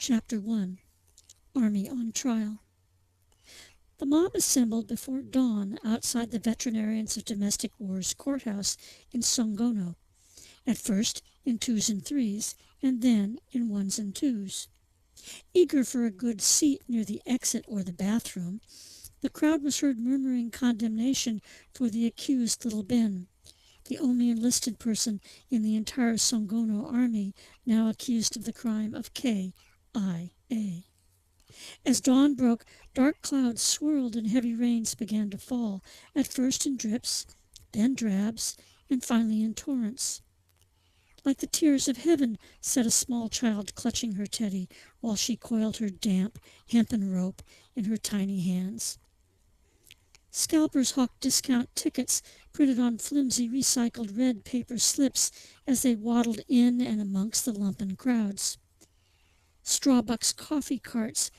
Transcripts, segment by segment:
Chapter 1. Army on Trial. The mob assembled before dawn outside the Veterinarians of Domestic Wars courthouse in Songono, at first in twos and threes, and then in ones and twos. Eager for a good seat near the exit or the bathroom, the crowd was heard murmuring condemnation for the accused little Ben, the only enlisted person in the entire Songono army now accused of the crime of K.I.A. As dawn broke, dark clouds swirled and heavy rains began to fall, at first in drips, then drabs, and finally in torrents. Like the tears of heaven, said a small child clutching her teddy while she coiled her damp hempen rope in her tiny hands. Scalpers hawked discount tickets printed on flimsy recycled red paper slips as they waddled in and amongst the lumpen crowds. Strawbuck's coffee carts,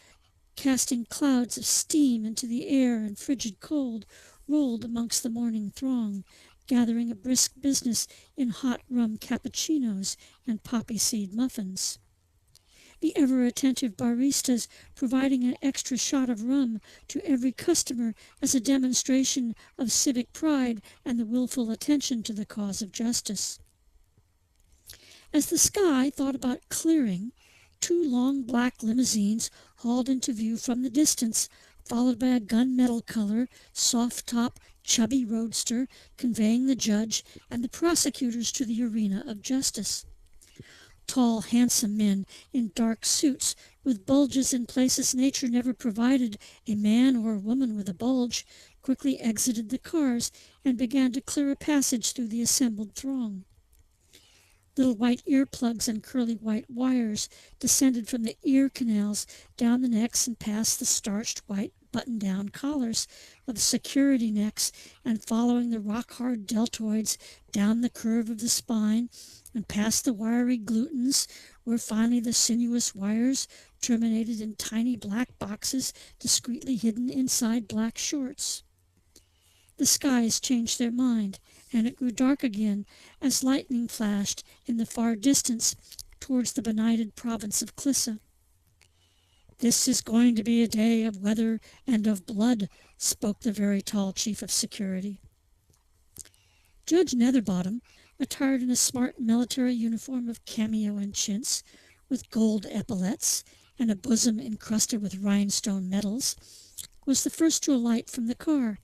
casting clouds of steam into the air and frigid cold, rolled amongst the morning throng, gathering a brisk business in hot rum cappuccinos and poppy seed muffins. The ever-attentive baristas providing an extra shot of rum to every customer as a demonstration of civic pride and the willful attention to the cause of justice. As the sky thought about clearing, two long black limousines hauled into view from the distance, followed by a gunmetal-color, soft-top, chubby roadster conveying the judge and the prosecutors to the arena of justice. Tall, handsome men in dark suits with bulges in places nature never provided a man or a woman with a bulge quickly exited the cars and began to clear a passage through the assembled throng. Little white earplugs and curly white wires descended from the ear canals down the necks and past the starched white button-down collars of the security necks and following the rock-hard deltoids down the curve of the spine and past the wiry glutens, where finally the sinuous wires terminated in tiny black boxes discreetly hidden inside black shorts. The skies changed their mind, and it grew dark again as lightning flashed in the far distance towards the benighted province of Clissa. "This is going to be a day of weather and of blood," spoke the very tall chief of security. Judge Netherbottom, attired in a smart military uniform of cameo and chintz, with gold epaulets and a bosom encrusted with rhinestone medals, was the first to alight from the car.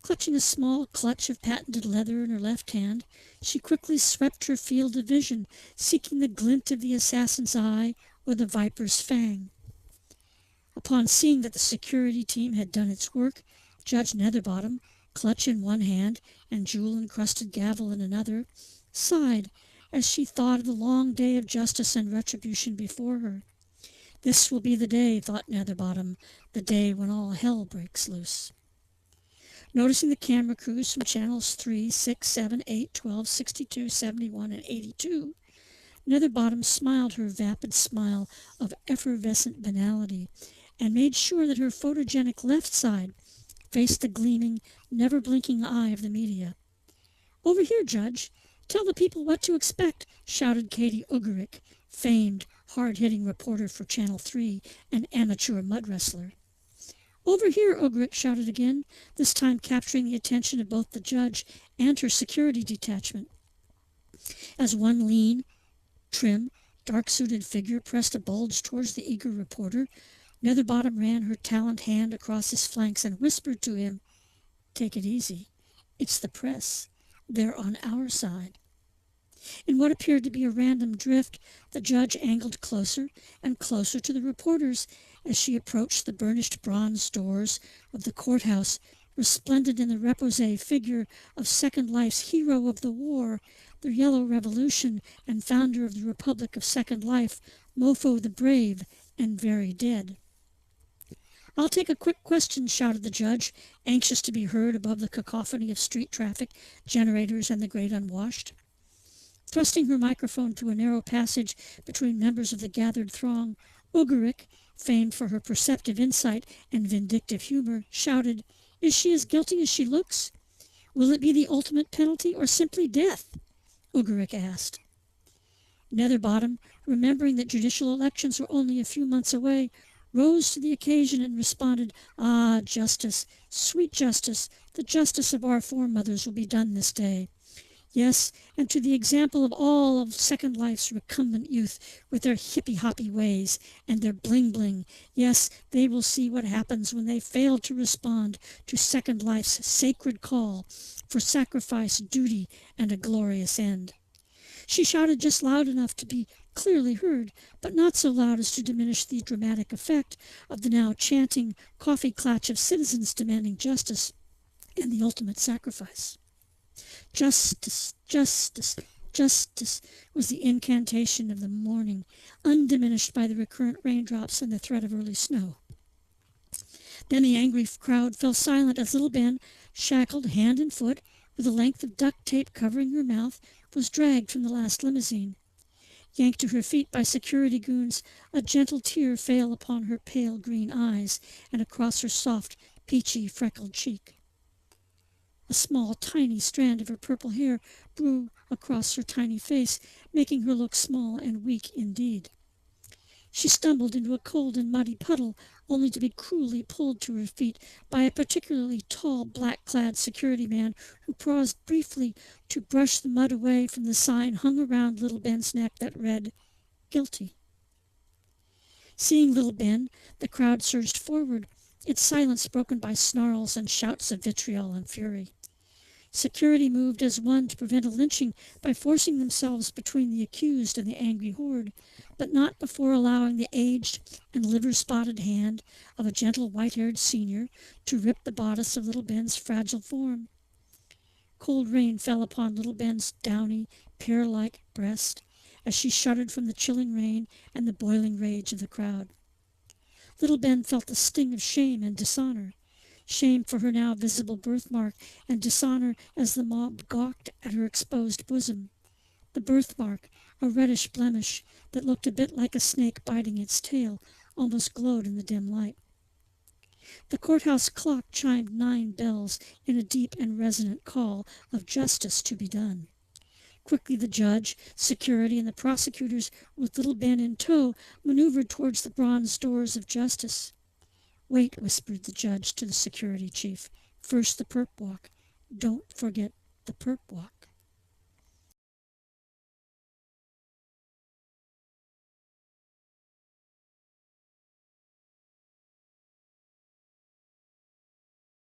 Clutching a small clutch of patented leather in her left hand, she quickly swept her field of vision, seeking the glint of the assassin's eye or the viper's fang. Upon seeing that the security team had done its work, Judge Netherbottom, clutch in one hand and jewel-encrusted gavel in another, sighed as she thought of the long day of justice and retribution before her. This will be the day, thought Netherbottom, the day when all hell breaks loose. Noticing the camera crews from channels 3, 6, 7, 8, 12, 62, 71, and 82, Netherbottom smiled her vapid smile of effervescent banality and made sure that her photogenic left side faced the gleaming, never-blinking eye of the media. "Over here, Judge. Tell the people what to expect," shouted Katie Ugarick, famed, hard-hitting reporter for Channel 3 and amateur mud wrestler. "Over here," Ugarick shouted again, this time capturing the attention of both the judge and her security detachment. As one lean, trim, dark-suited figure pressed a bulge towards the eager reporter, Netherbottom ran her taloned hand across his flanks and whispered to him, "Take it easy. It's the press. They're on our side." In what appeared to be a random drift, the judge angled closer and closer to the reporters as she approached the burnished bronze doors of the courthouse, resplendent in the repose figure of Second Life's hero of the war, the Yellow Revolution and founder of the Republic of Second Life, Mofo the Brave and very dead. "I'll take a quick question," shouted the judge, anxious to be heard above the cacophony of street traffic, generators, and the great unwashed. Thrusting her microphone through a narrow passage between members of the gathered throng, Ugarick, famed for her perceptive insight and vindictive humor, shouted, "Is she as guilty as she looks? Will it be the ultimate penalty or simply death?" Ugarick asked. Netherbottom, remembering that judicial elections were only a few months away, rose to the occasion and responded, "Ah, justice, sweet justice, the justice of our foremothers will be done this day. Yes, and to the example of all of Second Life's recumbent youth, with their hippy-hoppy ways and their bling-bling, yes, they will see what happens when they fail to respond to Second Life's sacred call for sacrifice, duty, and a glorious end." She shouted just loud enough to be clearly heard, but not so loud as to diminish the dramatic effect of the now chanting coffee clatch of citizens demanding justice and the ultimate sacrifice. Justice, justice, justice was the incantation of the morning, undiminished by the recurrent raindrops and the threat of early snow. Then the angry crowd fell silent as little Ben, shackled hand and foot, with a length of duct tape covering her mouth, was dragged from the last limousine. Yanked to her feet by security goons, a gentle tear fell upon her pale green eyes and across her soft, peachy, freckled cheek. A small, tiny strand of her purple hair blew across her tiny face, making her look small and weak indeed. She stumbled into a cold and muddy puddle, only to be cruelly pulled to her feet by a particularly tall, black-clad security man who paused briefly to brush the mud away from the sign hung around little Ben's neck that read, "Guilty." Seeing little Ben, the crowd surged forward, its silence broken by snarls and shouts of vitriol and fury. Security moved as one to prevent a lynching by forcing themselves between the accused and the angry horde, but not before allowing the aged and liver-spotted hand of a gentle white-haired senior to rip the bodice of little Ben's fragile form. Cold rain fell upon little Ben's downy, pear-like breast as she shuddered from the chilling rain and the boiling rage of the crowd. Little Ben felt the sting of shame and dishonor. Shame for her now visible birthmark, and dishonor as the mob gawked at her exposed bosom. The birthmark, a reddish blemish that looked a bit like a snake biting its tail, almost glowed in the dim light. The courthouse clock chimed 9 bells in a deep and resonant call of justice to be done. Quickly the judge, security, and the prosecutors, with little Ben in tow, maneuvered towards the bronze doors of justice. "Wait," whispered the judge to the security chief. "First the perp walk. Don't forget the perp walk."